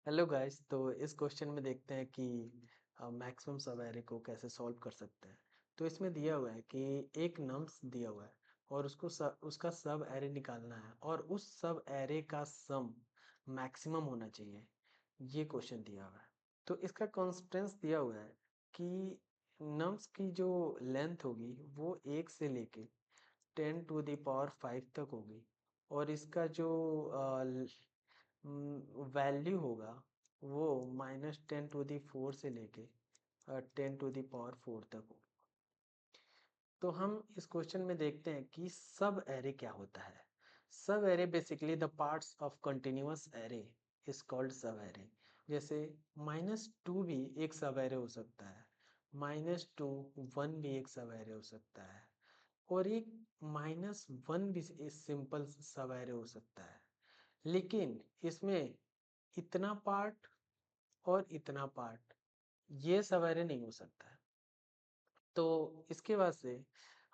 Hello guys. तो इस question में देखते हैं कि मैक्सिमम सब एरे को कैसे सॉल्व कर सकते हैं। तो इसमें दिया हुआ है कि एक नम्स दिया हुआ है और उसका सब एरे निकालना है और उस सब एरे का सम मैक्सिमम होना चाहिए। ये क्वेश्चन दिया हुआ है। तो इसका कॉन्स्टेंस दिया हुआ है कि नम्स की जो लेंथ होगी वो 1 से लेके 10 टू द पावर 5 तक होगी और इसका जो वैल्यू होगा वो -10 टू द 4 से लेके 10 टू द पावर 4 तक हो। तो हम इस क्वेश्चन में देखते हैं कि सब एरे क्या होता है। सब array basically the parts of continuous array is called सब एरे। जैसे -2 भी एक सब एरे हो सकता है, -2 1 भी एक सब एरे हो सकता है और एक -1 भी एक सिंपल सब एरे हो सकता है। लेकिन इसमें इतना पार्ट और इतना पार्ट ये सवेरे नहीं हो सकता है। तो इसके बाद से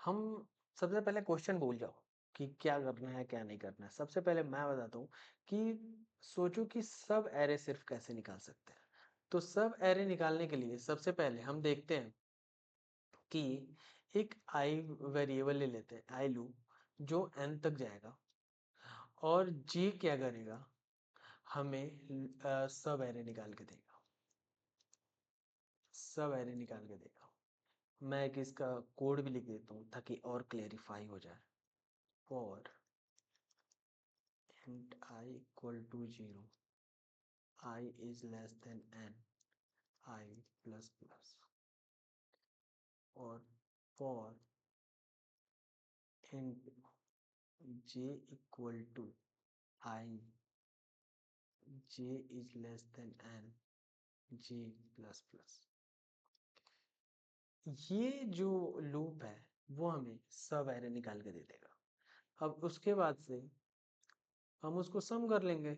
हम सबसे पहले क्वेश्चन भूल जाओ कि क्या करना है क्या नहीं करना है। सबसे पहले मैं बताता हूँ कि सोचो कि सब एरे सिर्फ कैसे निकाल सकते हैं। तो सब एरे निकालने के लिए सबसे पहले हम देखते हैं कि एक आई वेरिएबल ले लेते हैं, आई लूप जो n तक जाएगा और जी क्या करेगा, हमें सब एरे निकाल के देगा। सब एरे निकाल के देगा। मैं एक इसका कोड भी लिख देता हूँ ताकि और क्लेरिफाई हो जाए। For int I equal to 0, I is less than n, I plus plus। और for int j equal to I, j is less than n, j plus plus। ये जो लूप है वो हमें सब एरे निकाल के दे देगा। अब उसके बाद से हम उसको सम कर लेंगे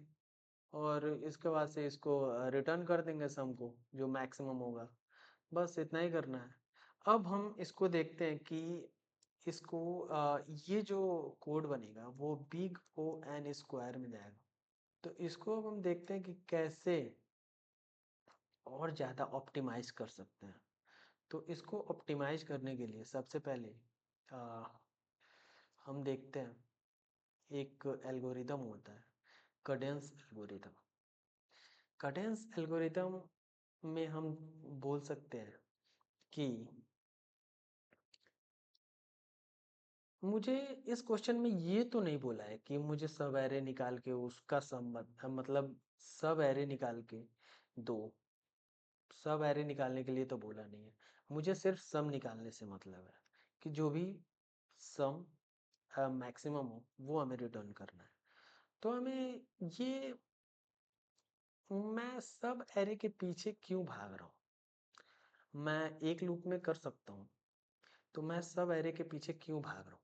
और इसके बाद से इसको रिटर्न कर देंगे सम को जो मैक्सिमम होगा। बस इतना ही करना है। अब हम इसको देखते हैं कि इसको ये जो कोड बनेगा वो बिग ओ एन स्क्वायर में जाएगा। तो इसको अब हम देखते हैं कि कैसे और ज़्यादा ऑप्टिमाइज कर सकते हैं। तो इसको ऑप्टिमाइज करने के लिए सबसे पहले आ, हम देखते हैं एक एल्गोरिदम होता है, कैडेंस एल्गोरिदम। कैडेंस एल्गोरिदम में हम बोल सकते हैं कि मुझे इस क्वेश्चन में ये तो नहीं बोला है कि मुझे सब एरे निकाल के उसका सम मतलब सब एरे निकाल के दो। सब एरे निकालने के लिए तो बोला नहीं है। मुझे सिर्फ सम निकालने से मतलब है कि जो भी सम मैक्सिमम हो वो हमें रिटर्न करना है। तो हमें ये, मैं सब एरे के पीछे क्यों भाग रहा हूँ, मैं एक लूप में कर सकता हूँ। तो मैं सब एरे के पीछे क्यों भाग रहा हूँ।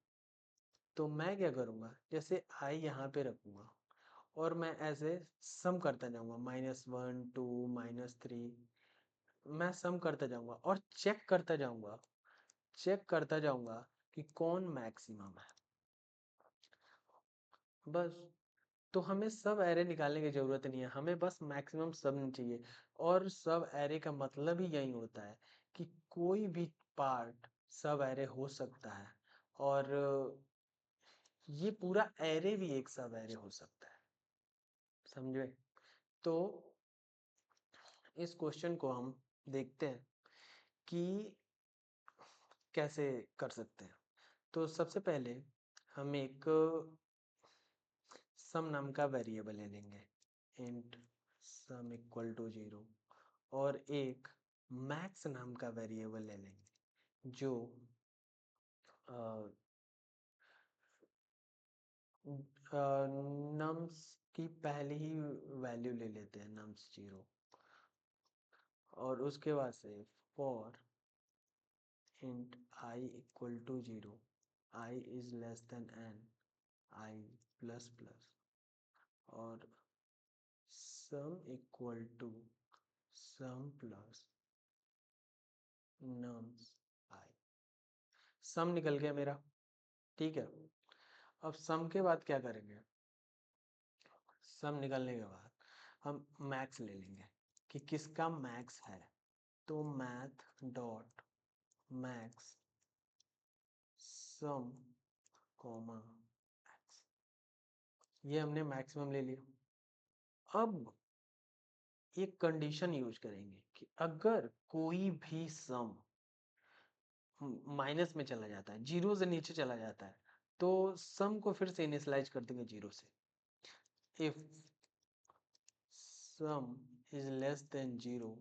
तो मैं क्या करूँगा, जैसे आई यहाँ पे रखूँगा और मैं ऐसे सम करता जाऊँगा, -1 2 -3। मैं सम करता जाऊँगा और चेक करता जाऊँगा कि कौन मैक्सिमम है। बस। तो हमें सब एरे निकालने की ज़रूरत नहीं है, हमें बस मैक्सिमम सम चाहिए। और सब एरे का मतलब ही यही होता है कि कोई भी पार्ट सब एरे हो सकता है और ये पूरा एरे भी एक सब एरे हो सकता है। समझे। तो इस क्वेश्चन को हम देखते हैं कि कैसे कर सकते हैं। तो सबसे पहले हम एक सम नाम का वेरिएबल ले लेंगे, इंट सम इक्वल टू 0। और एक मैक्स नाम का वेरिएबल ले लेंगे जो नम्स की पहली ही वैल्यू ले लेते हैं, नम्स 0। और उसके बाद से for int I equal to 0, I is less than n, I plus plus। और sum equal to sum plus nums I। सम निकल गया मेरा। ठीक है। अब सम के बाद क्या करेंगे, सम निकलने के बाद हम मैक्स ले लेंगे कि किसका मैक्स है। तो मैथ डॉट मैक्स सम कॉमा मैक्स, ये हमने मैक्सिमम ले लिया। अब एक कंडीशन यूज करेंगे कि अगर कोई भी सम माइनस में चला जाता है, जीरो से नीचे चला जाता है, तो सम को फिर से इनिशियलाइज कर देंगे जीरो से। If some is less than zero,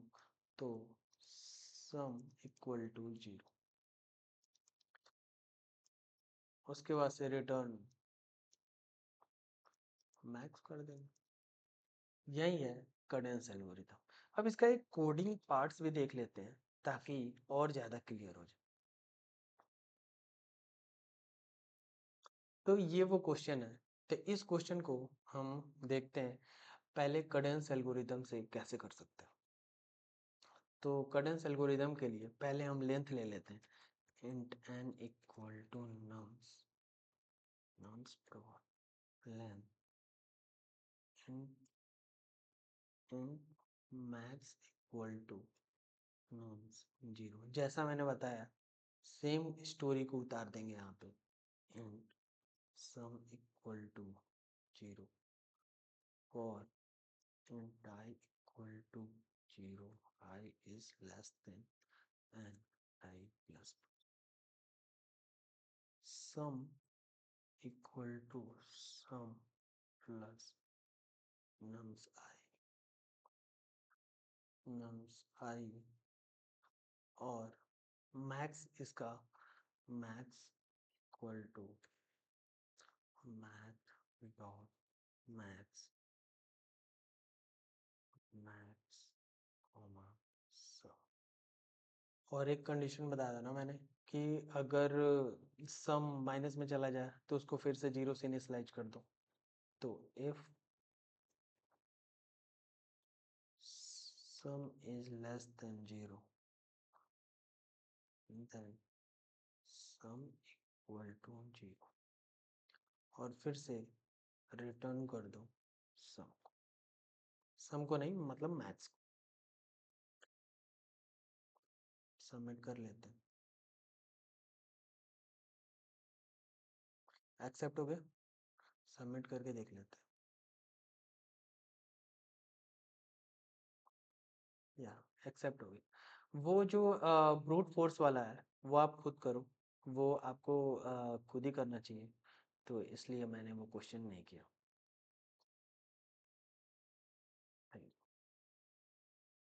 तो सम इक्वल टू जीरो। उसके बाद से रिटर्न मैक्स कर देंगे। यही है कैडेंस एल्गोरिथम। अब इसका एक कोडिंग पार्ट्स भी देख लेते हैं ताकि और ज्यादा क्लियर हो जाए। तो ये वो क्वेश्चन है, तो इस क्वेश्चन को हम देखते हैं पहले कैडेंस एल्गोरिथम से कैसे कर सकते हैं। तो कैडेंस एल्गोरिथम के लिए पहले हम लेंथ ले लेते हैं, int n equal to nums nums provide length int max equal to nums zero. जैसा मैंने बताया सेम स्टोरी को उतार देंगे यहाँ पे, int sum equal to zero और int I equal to 0, I is less than n I plus sum equal to sum plus nums I और max इसका max equal to math dot max comma sum। और एक condition बता देना मैंने कि अगर सम माइनस में चला जाए तो उसको फिर से जीरो से इनिशियलाइज कर दो। तो if sum is less than 0, then sum equal to 0 और फिर से रिटर्न कर दो सम को नहीं मतलब मैथ्स को। सबमिट कर लेते हैं, एक्सेप्ट हो गया। सबमिट करके देख लेते हैं, या एक्सेप्ट हो गया। वो जो ब्रूट फोर्स वाला है वो आप खुद करो, वो आपको खुद ही करना चाहिए, तो इसलिए मैंने वो क्वेश्चन नहीं किया।